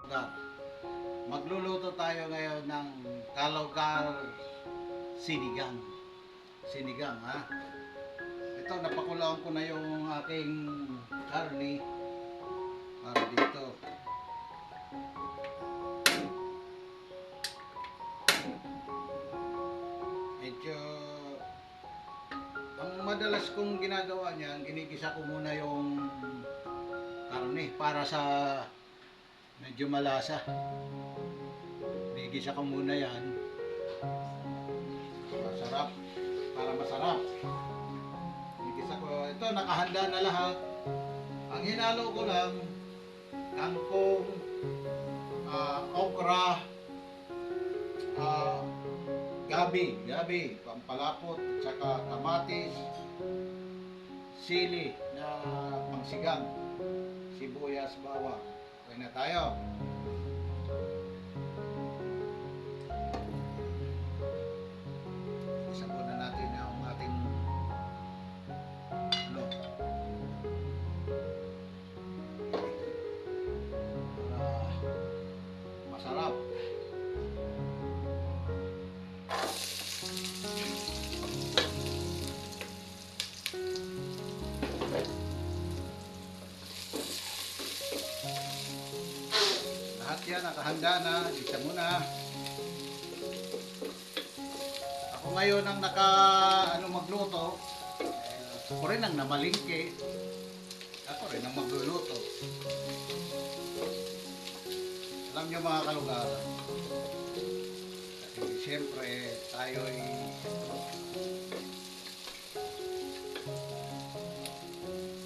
lugar. Magluluto tayo ngayon ng kalugar sinigang. Sinigang, ha? Ito, napakulaan ko na yung aking karne para dito. Medyo ang madalas kong ginagawa niyan, ginigisa ko muna yung karne para sa medyo malasa. Ginigisa ko muna yan. Masarap. Para masarap. Ginigisa ko. Ito, nakahanda na lahat. Ang hinalo ko lang, kangkong, okra, gabi, pampalapot, at saka kamatis, sili na pangsigang, sibuyas, bawang. Okay na tayo. Isabaw na natin ang ating para masarap. Lahat yan nakahanda na. Isa muna. Ako ngayon ang magluto. Ako rin ang namalingke. Ako rin ang magluluto. Alam nyo mga kalugar, kasi siyempre tayo'y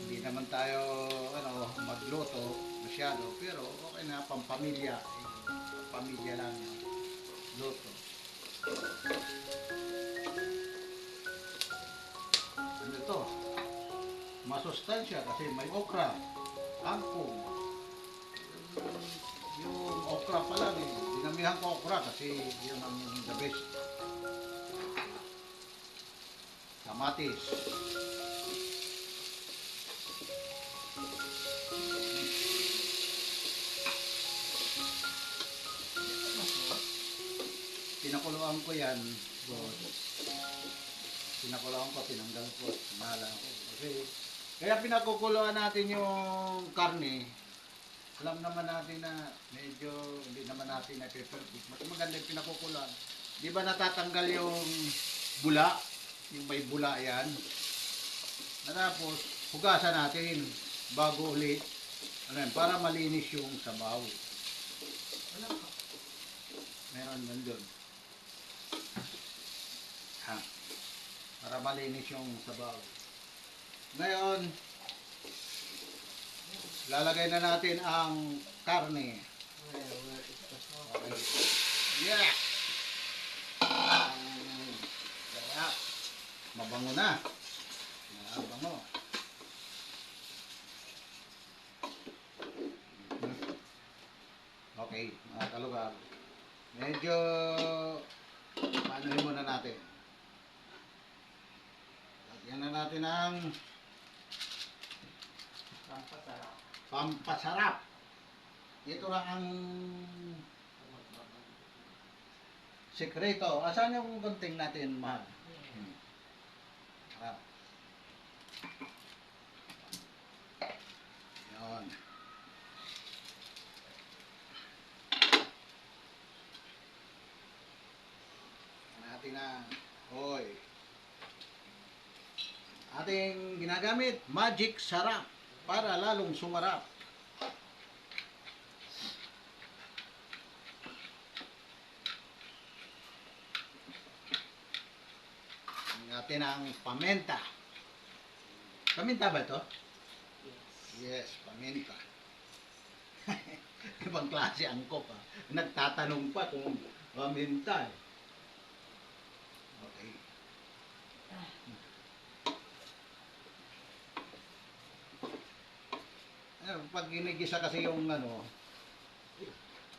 hindi naman tayo magluto masyado, pero okay na, pampamilya. Pamilya lang yung luto. Ano to? Masustansya kasi may okra, kangkong. Yung okra pa lang dinamihan ko okra kasi yun ang the best. Kamatis. Pinakuluan ko yan, tinanggal ko, sinala ko. Kasi, kaya pinakukuluan natin yung karne. Alam naman natin na medyo hindi naman natin na-perfect. Mas maganda yung pinakukuluan. Di ba natatanggal yung bula? Yung may bula yan. Tapos, hugasan natin bago ulit. Para malinis yung sabaw. Meron nandun. Para malinis yung sabaw. Ngayon, lalagay na natin ang karne. Okay. Yeah! Kaya, mabango na. Mabango. Okay, mga kalugar. Medyo paanohin muna natin. Lagyan na natin ang pampasarap. Ito lang ang sekreto. Asan yung gunting natin, mahal? Sarap. Yun. Natin na. Hoy. Ating ginagamit, magic sarap para lalong sumarap. Natin ang paminta. Paminta ba ito? Yes, paminta. Ibang klase angkop, ha. Nagtatanong pa kung paminta. Okay. Pag ginigisa kasi yung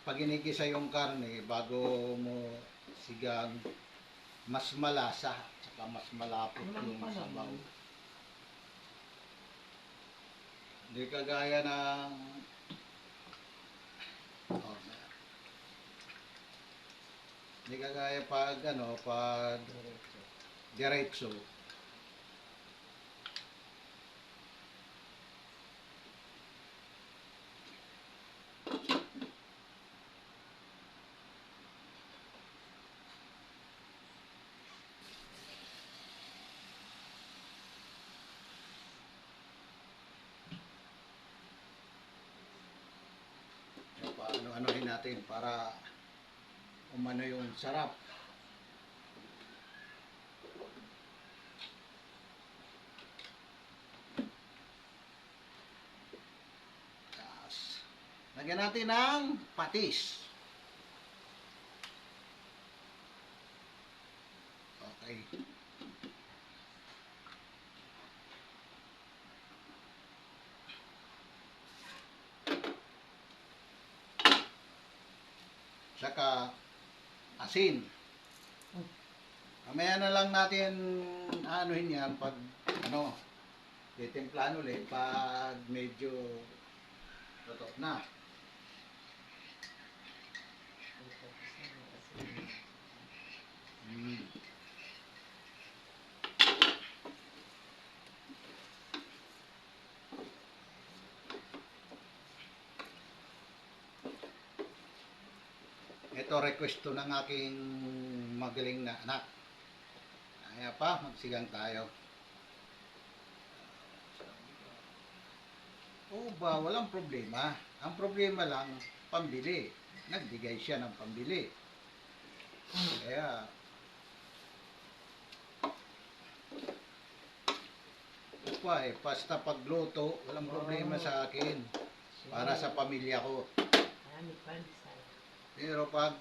pag ginigisa yung karne bago mo sigang, mas malasa saka mas malapot yung sabaw. Hindi kagaya ng kagaya pag ano, pag diretso. So, paano-anohin natin para umano yung sarap. Tapos, lagyan natin ng patis. Okay. Saka asin. Mamaya na lang natin anuhin yan pag ano, titimplahan ulit pag medyo totoo na. Mm. Ito request to ng aking magaling na anak. Kaya pa, magsigang tayo. Oo ba, walang problema. Ang problema lang, pambili. Nagbigay siya ng pambili. Kaya, pa basta pagluto, walang problema sa akin. Para sa pamilya ko. Pero pag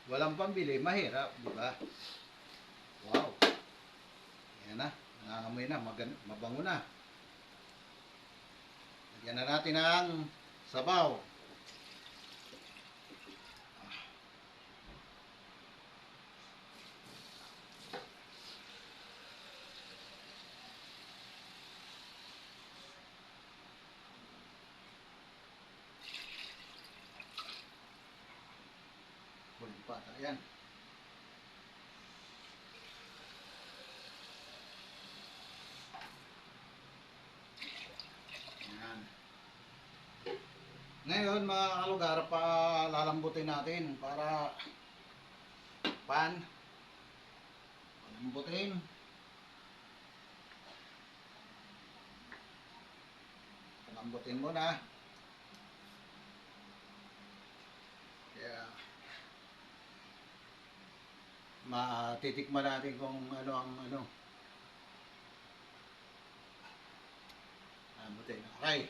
walang pambili, mahirap, di ba? Wow. Yan na, nangangamoy na, mabango na. Lagyan na natin ang sabaw. Kulit pata, yan. Yan. Ngayon mga kalugar, palalambutin natin para palambutin. Palambutin mo na. Kaya matitikman natin kung ano ang ano. Palambutin. Okay.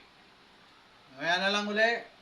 Mamaya na lang uli.